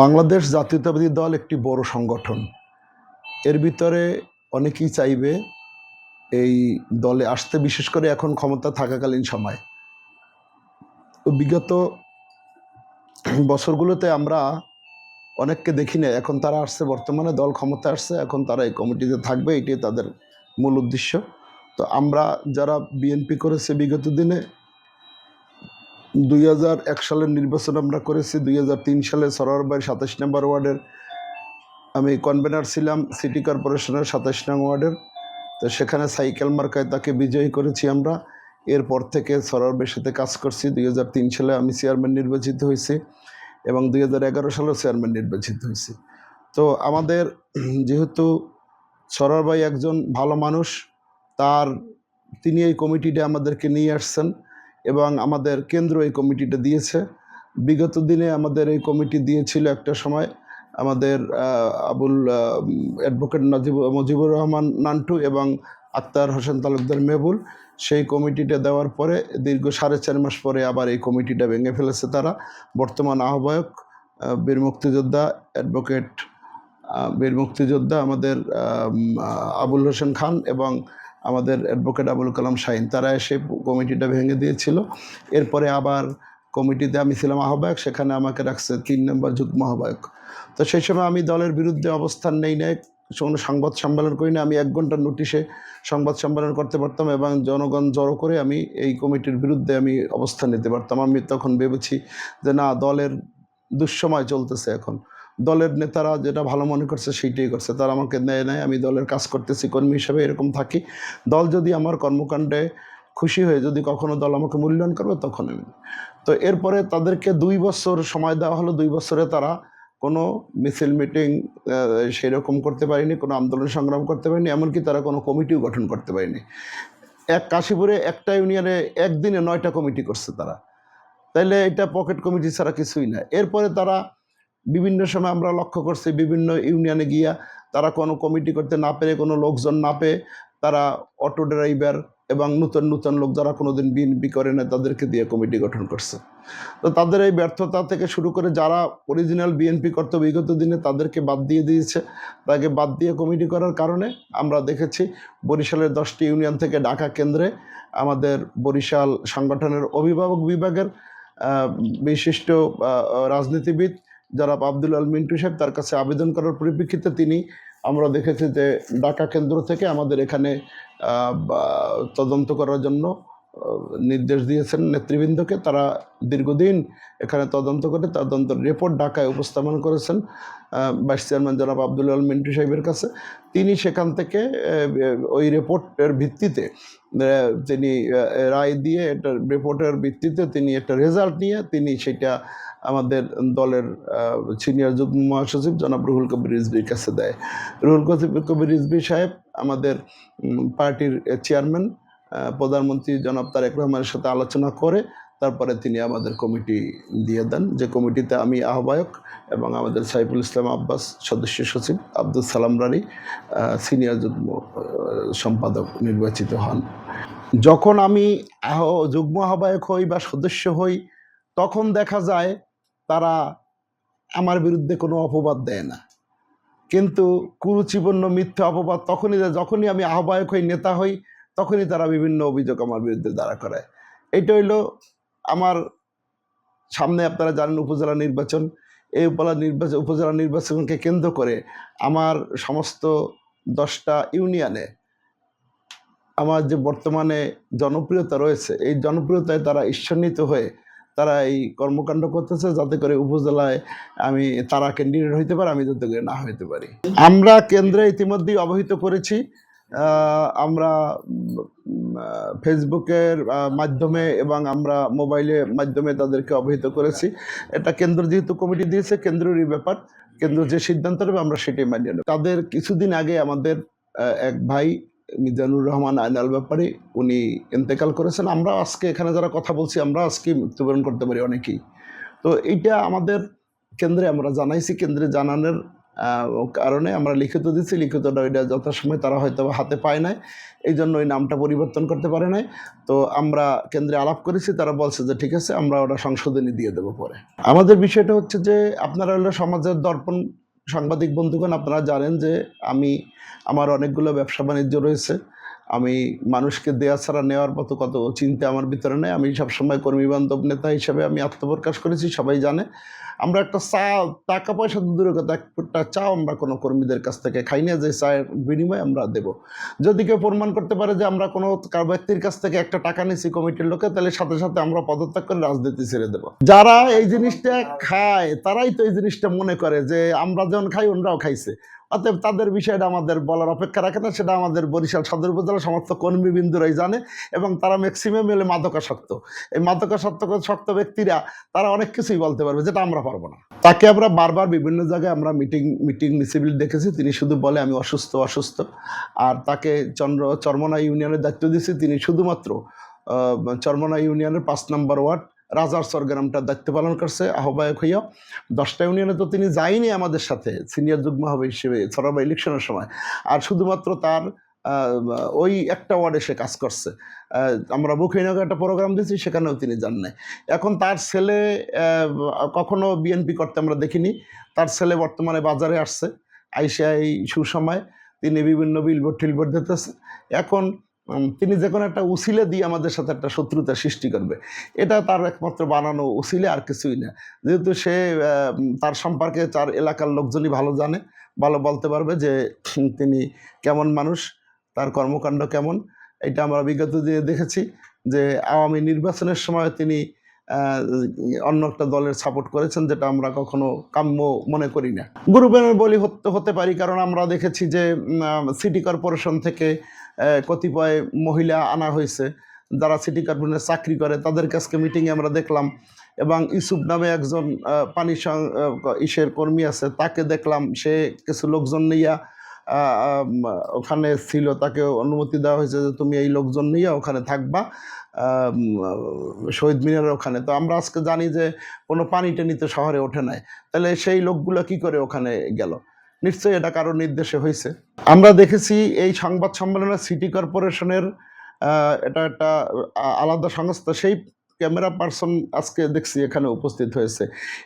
বাংলাদেশ জাতীয়তাবাদী দল একটি বড় সংগঠন। এর ভিতরে অনেকেই চাইবে এই দলে আসতে, বিশেষ করে এখন ক্ষমতা থাকাকালীন সময়। তো বিগত বছরগুলোতে আমরা অনেককে দেখি না, এখন তারা আসছে, বর্তমানে দল ক্ষমতা আসছে, এখন তারা এই কমিটিতে থাকবে, এটাই তাদের মূল উদ্দেশ্য। তো আমরা যারা বিএনপি করেছে বিগত দিনে, 2001 সালের নির্বাচন আমরা করেছি, 2003 সালে সরোয়ারবাড়ির 27 নম্বর ওয়ার্ডের আমি কনভেনার ছিলাম, সিটি কর্পোরেশনের 27 নং ওয়ার্ডের। তো সেখানে সাইকেল মার্কায় তাকে বিজয়ী করেছি আমরা। এরপর থেকে সরোয়ারবাড়ির সাথে কাজ করছি। 2003 সালে আমি চেয়ারম্যান নির্বাচিত হয়েছি এবং 2011 সালেও চেয়ারম্যান নির্বাচিত হয়েছি। তো আমাদের যেহেতু সরোয়ারবাড়ি একজন ভালো মানুষ, তিনি এই কমিটিটা আমাদেরকে নিয়ে আসছেন এবং আমাদের কেন্দ্র এই কমিটিটা দিয়েছে। বিগত দিনে আমাদের এই কমিটি দিয়েছিল একটা সময় আমাদের অ্যাডভোকেট মুজিবুর রহমান নান্টু এবং আক্তার হোসেন তালুকদার মেহবুল। সেই কমিটিটা দেওয়ার পরে দীর্ঘ 4.5 মাস পরে আবার এই কমিটিটা ভেঙে ফেলেছে তারা। বর্তমান আহ্বায়ক বীর মুক্তিযোদ্ধা আমাদের আবুল হোসেন খান এবং আমাদের অ্যাডভোকেট আবুল কালাম শাহিন, তারা এসে কমিটিটা ভেঙে দিয়েছিল। এরপরে আবার কমিটিতে আমি ছিলাম আহ্বায়ক, সেখানে আমাকে রাখছে 3 নম্বর যুগ্ম আহ্বায়ক। তো সেই সময় আমি দলের বিরুদ্ধে অবস্থান নেই নাই, কোনো সংবাদ সম্মেলন করি না। আমি 1 ঘন্টার নোটিশে সংবাদ সম্মেলন করতে পারতাম এবং জনগণ জড়ো করে আমি এই কমিটির বিরুদ্ধে আমি অবস্থান নিতে পারতাম। আমি তখন ভেবেছি যে না, দলের দুঃসময় চলতেছে, এখন দলের নেতারা যেটা ভালো মনে করছে সেইটাই করছে, তারা আমাকে নেয় নাই, আমি দলের কাজ করতেছি কর্মী হিসেবে, এরকম থাকি। দল যদি আমার কর্মকাণ্ডে খুশি হয়ে যদি কখনো দল আমাকে মূল্যায়ন করবে তখন আমি। তো এরপরে তাদেরকে 2 বছর সময় দেওয়া হলো। 2 বছরে তারা কোনো মিছিল মিটিং সেরকম করতে পারেনি, কোনো আন্দোলন সংগ্রাম করতে পারেনি, এমনকি তারা কোনো কমিটিও গঠন করতে পারেনি। কাশীপুরে একটা ইউনিয়নে একদিনে 9টা কমিটি করছে তারা। তাইলে এটা পকেট কমিটি ছাড়া কিছুই না। এরপরে তারা বিভিন্ন সময় আমরা লক্ষ্য করছি, বিভিন্ন ইউনিয়নে গিয়া তারা কোনো কমিটি করতে না পেরে, কোনো লোকজন না পেয়ে, তারা অটো ড্রাইভার এবং নূতন লোক যারা কোনোদিন বিএনপি করে না তাদেরকে দিয়ে কমিটি গঠন করছে। তো তাদের এই ব্যর্থতা থেকে শুরু করে যারা অরিজিনাল বিএনপি করতো বিগত দিনে তাদেরকে বাদ দিয়ে দিয়েছে। তাকে বাদ দিয়ে কমিটি করার কারণে আমরা দেখেছি বরিশালের 10টি ইউনিয়ন থেকে ঢাকা কেন্দ্রে আমাদের বরিশাল সংগঠনের অভিভাবক বিভাগের বিশিষ্ট রাজনীতিবিদ জনাব আব্দুল আল মিন্টু সাহেব, তার কাছে আবেদন করার পরিপ্রেক্ষিতে আমরা দেখেছি যে ঢাকা কেন্দ্র থেকে আমাদের এখানে তদন্ত করার জন্য নির্দেশ দিয়েছেন নেতৃবৃন্দকে। তারা দীর্ঘদিন এখানে তদন্ত করে তদন্তের রিপোর্ট ঢাকায় উপস্থাপন করেছেন ভাইস চেয়ারম্যান জনাব আব্দুল আল মিন্টু সাহেবের কাছে। তিনি সেখান থেকে ওই রিপোর্টের ভিত্তিতে তিনি রায় দিয়ে, এটা রিপোর্টের ভিত্তিতে তিনি একটা রেজাল্ট নিয়ে তিনি সেটা আমাদের দলের সিনিয়র যুগ্ম মহাসচিব জনাব রুহুল কবির রিজভির কাছে দেয়। রুহুল কবির রিজভি সাহেব আমাদের পার্টির চেয়ারম্যান প্রধানমন্ত্রী জনাব তারেক রহমানের সাথে আলোচনা করে তারপরে তিনি আমাদের কমিটি দিয়ে দেন, যে কমিটিতে আমি আহ্বায়ক এবং আমাদের সাইফুল ইসলাম আব্বাস সদস্য সচিব, আব্দুল সালাম রানী সিনিয়র যুগ্ম সম্পাদক নির্বাচিত হন। যখন আমি যুগ্ম আহ্বায়ক হই বা সদস্য হই তখন দেখা যায় তারা আমার বিরুদ্ধে কোনো অপবাদ দেয় না, কিন্তু কুরুচিপূর্ণ মিথ্যা অপবাদ তখনই দেয় যখনই আমি আহ্বায়ক হই, নেতা হই, তখনই তারা বিভিন্ন অভিযোগ আমার বিরুদ্ধে দাঁড়া করায়। এটা হইল আমার সামনে, আপনারা জানেন উপজেলা নির্বাচন, এই উপজেলা নির্বাচনকে কেন্দ্র করে আমার সমস্ত 10টা ইউনিয়নে আমার যে বর্তমানে জনপ্রিয়তা রয়েছে, এই জনপ্রিয়তায় তারা ঈর্ষান্বিত হয়ে তারা এই কর্মকাণ্ড করতেছে যাতে করে উপজেলায় তারা ক্যান্ডিডেট হইতে পারে, আমি যাতে করে না হইতে পারি। আমরা কেন্দ্রে ইতিমধ্যেই অবহিত করেছি, আমরা ফেসবুকের মাধ্যমে এবং আমরা মোবাইলের মাধ্যমে তাদেরকে অবহিত করেছি। এটা কেন্দ্র যেহেতু কমিটি দিয়েছে, কেন্দ্রেরই ব্যাপার, কেন্দ্র যে সিদ্ধান্ত নেবে আমরা সেটাই মানিয়ে নেব। তাদের কিছুদিন আগে আমাদের এক ভাই মিজানুর রহমান আইনাল ব্যাপারী উনি ইন্তেকাল করেছেন। আমরা আজকে এখানে যারা কথা বলছি আমরা আজকে মৃত্যুবরণ করতে পারি অনেকেই। তো এইটা আমাদের কেন্দ্রে আমরা জানাইছি, কেন্দ্রে জানানোর কারণে আমরা লিখিত দিচ্ছি, লিখিতটা ওইটা যথাসময় তারা হয়তো হাতে পায় নাই, এই জন্য ওই নামটা পরিবর্তন করতে পারে নাই। তো আমরা কেন্দ্রে আলাপ করেছি, তারা বলছে যে ঠিক আছে আমরা ওটা সংশোধনী দিয়ে দেবো পরে। আমাদের বিষয়টা হচ্ছে যে আপনারা হলো সমাজের দর্পণ সাংবাদিক বন্ধুগণ, আপনারা জানেন যে আমার অনেকগুলো ব্যবসা বাণিজ্য রয়েছে। আমি মানুষকে দেয়া ছাড়া নেওয়ার মতো কত চিন্তা আমার ভিতরে নেই। আমি সবসময় কর্মীবান্ধব নেতা হিসেবে আমি আত্মপ্রকাশ করেছি, সবাই জানে। আমরা একটা টাকা পয়সা তো দূরের কথা, একটা চাও আমরা কোনো কর্মীদের কাছ থেকে খাই না, যে চায়ের বিনিময়ে আমরা দেব। যদি কেউ প্রমাণ করতে পারে যে আমরা কোনো ব্যক্তির কাছ থেকে একটা টাকা নিছি কমিটির লোকে, তাহলে সাথে সাথে আমরা পদত্যাগ করে রাজনীতি ছেড়ে দেব। যারা এই জিনিসটা খায় তারাই তো এই জিনিসটা মনে করে যে আমরা যখন খাই অন্যরাও খাইছে, অতএব তাদের বিষয়টা আমাদের বলার অপেক্ষা রাখে না। সেটা আমাদের বরিশাল সদর উপজেলার সমস্ত কর্মীবৃন্দরাই জানে, এবং তারা ম্যাক্সিমাম হলে মাদকাসক্ত। এই মাদকাসক্ত ব্যক্তিরা তারা অনেক কিছুই বলতে পারবে, যেটা আমরা পারবো না। তাকে আমরা বারবার বিভিন্ন জায়গায় আমরা মিটিং মিছিল দেখেছি, তিনি শুধু বলে আমি অসুস্থ। আর তাকে চরমনা ইউনিয়নের দায়িত্ব দিয়েছি, তিনি শুধুমাত্র চরমনা ইউনিয়নের 5 নম্বর ওয়ার্ড রাজারচর গ্রামটার দায়িত্ব পালন করছে আহ্বায়ক হইয়া। 10টা ইউনিয়নে তো তিনি যায়নি আমাদের সাথে সিনিয়র যুগ্ম হবে হিসেবে ছড়াবা ইলেকশনের সময়, আর শুধুমাত্র তার ওই একটা ওয়ার্ডে সে কাজ করছে। আমরা বুখাইনগরে একটা প্রোগ্রাম দিয়েছি, সেখানেও তিনি যান নাই। এখন তার ছেলে কখনো বিএনপি করতে আমরা দেখিনি। তার ছেলে বর্তমানে বাজারে আসছে, আইসা এই সুসময় তিনি বিভিন্ন বিলবোর্ড দিতেছে। এখন তিনি যে কোনো একটা উসিলে দিয়ে আমাদের সাথে একটা শত্রুতা সৃষ্টি করবে, এটা তার একমাত্র বানানো উসিলে, আর কিছুই না। যেহেতু সে তার সম্পর্কে তার এলাকার লোকজনই ভালো জানে, ভালো বলতে পারবে যে তিনি কেমন মানুষ, তার কর্মকাণ্ড কেমন। এটা আমরা বিগত দিনে দেখেছি যে আওয়ামী নির্বাচনের সময় তিনি অন্য একটা দলের সাপোর্ট করেছেন, যেটা আমরা কখনো কাম্য মনে করি না। গুরুবেনের বলি হতে পারি, কারণ আমরা দেখেছি যে সিটি কর্পোরেশন থেকে কতিপয় মহিলা আনা হয়েছে যারা সিটি কর্পোরেশনে চাকরি করে, তাদের কাছে মিটিংয়ে আমরা দেখলাম। এবং ইসুফ নামে একজন পানি ইসের কর্মী আছে, তাকে দেখলাম সে কিছু লোকজন নিয়ে ওখানে ছিল, তাকে অনুমতি দেওয়া হয়েছে যে তুমি এই লোকজন নিয়ে ওখানে থাকবা শহীদ মিনারের ওখানে। তো আমরা আজকে জানি যে কোনো পানি টানি তো শহরে ওঠে নাই, তাহলে সেই লোকগুলো কি করে ওখানে গেল? নিশ্চয়ই এটা কারোর নির্দেশে হয়েছে। আমরা দেখেছি এই সংবাদ সম্মেলনে সিটি কর্পোরেশনের এটা একটা আলাদা সংস্থা, সেই ক্যামেরা পার্সন আজকে দেখছি এখানে উপস্থিত হয়েছে,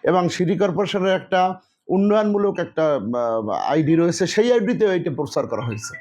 এবং সিটি কর্পোরেশনের একটা উন্নয়নমূলক একটা আইডি রয়েছে, সেই আইডিতেও এইটা প্রচার করা হয়েছে।